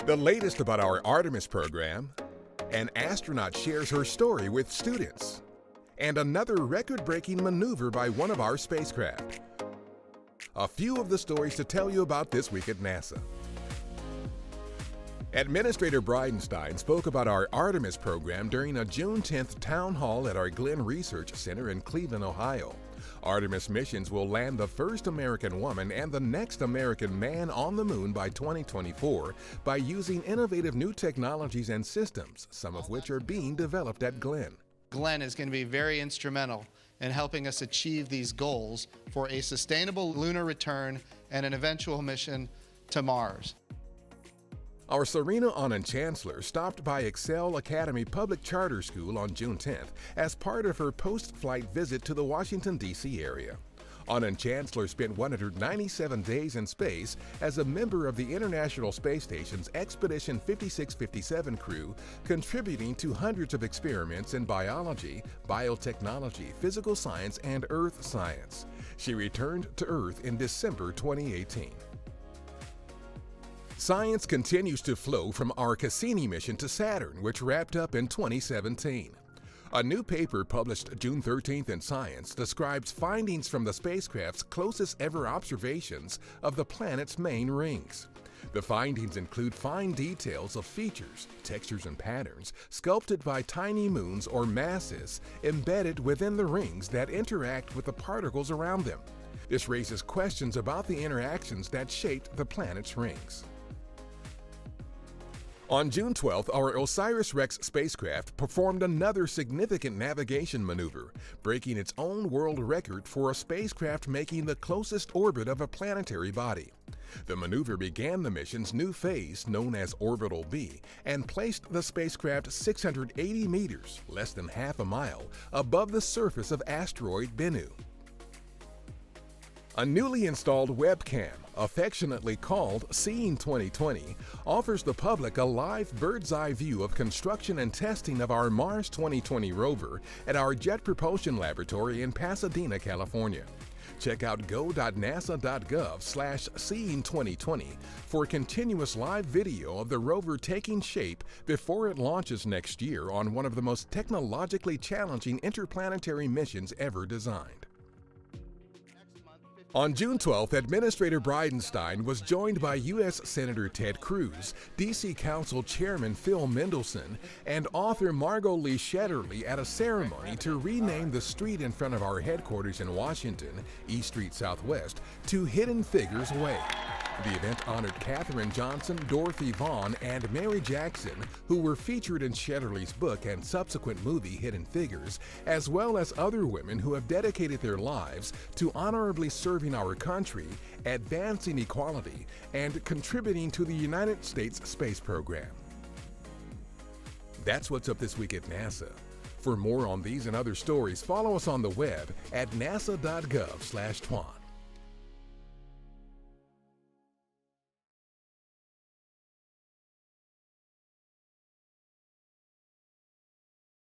The latest about our Artemis program, an astronaut shares her story with students, and another record-breaking maneuver by one of our spacecraft. A few of the stories to tell you about this week at NASA. Administrator Bridenstine spoke about our Artemis program during a June 10th town hall at our Glenn Research Center in Cleveland, Ohio. Artemis missions will land the first American woman and the next American man on the moon by 2024 by using innovative new technologies and systems, some of which are being developed at Glenn. Glenn is going to be very instrumental in helping us achieve these goals for a sustainable lunar return and an eventual mission to Mars. Our Serena Anand Chancellor stopped by Excel Academy Public Charter School on June 10th as part of her post-flight visit to the Washington, D.C. area. Anand Chancellor spent 197 days in space as a member of the International Space Station's Expedition 5657 crew, contributing to hundreds of experiments in biology, biotechnology, physical science, and earth science. She returned to Earth in December 2018. Science continues to flow from our Cassini mission to Saturn, which wrapped up in 2017. A new paper published June 13th in Science describes findings from the spacecraft's closest ever observations of the planet's main rings. The findings include fine details of features, textures, and patterns sculpted by tiny moons or masses embedded within the rings that interact with the particles around them. This raises questions about the interactions that shaped the planet's rings. On June 12th, our OSIRIS-REx spacecraft performed another significant navigation maneuver, breaking its own world record for a spacecraft making the closest orbit of a planetary body. The maneuver began the mission's new phase, known as Orbital B, and placed the spacecraft 680 meters, less than half a mile, above the surface of asteroid Bennu. A newly installed webcam, affectionately called Seeing 2020, offers the public a live bird's-eye view of construction and testing of our Mars 2020 rover at our Jet Propulsion Laboratory in Pasadena, California. Check out go.nasa.gov/seeing2020 for continuous live video of the rover taking shape before it launches next year on one of the most technologically challenging interplanetary missions ever designed. On June 12th, Administrator Bridenstine was joined by U.S. Senator Ted Cruz, D.C. Council Chairman Phil Mendelson, and author Margot Lee Shetterly at a ceremony to rename the street in front of our headquarters in Washington, East Street Southwest, to Hidden Figures Way. The event honored Katherine Johnson, Dorothy Vaughan, and Mary Jackson, who were featured in Shetterly's book and subsequent movie Hidden Figures, as well as other women who have dedicated their lives to honorably serving our country, advancing equality, and contributing to the United States space program. That's what's up this week at NASA. For more on these and other stories, follow us on the web at nasa.gov/twan.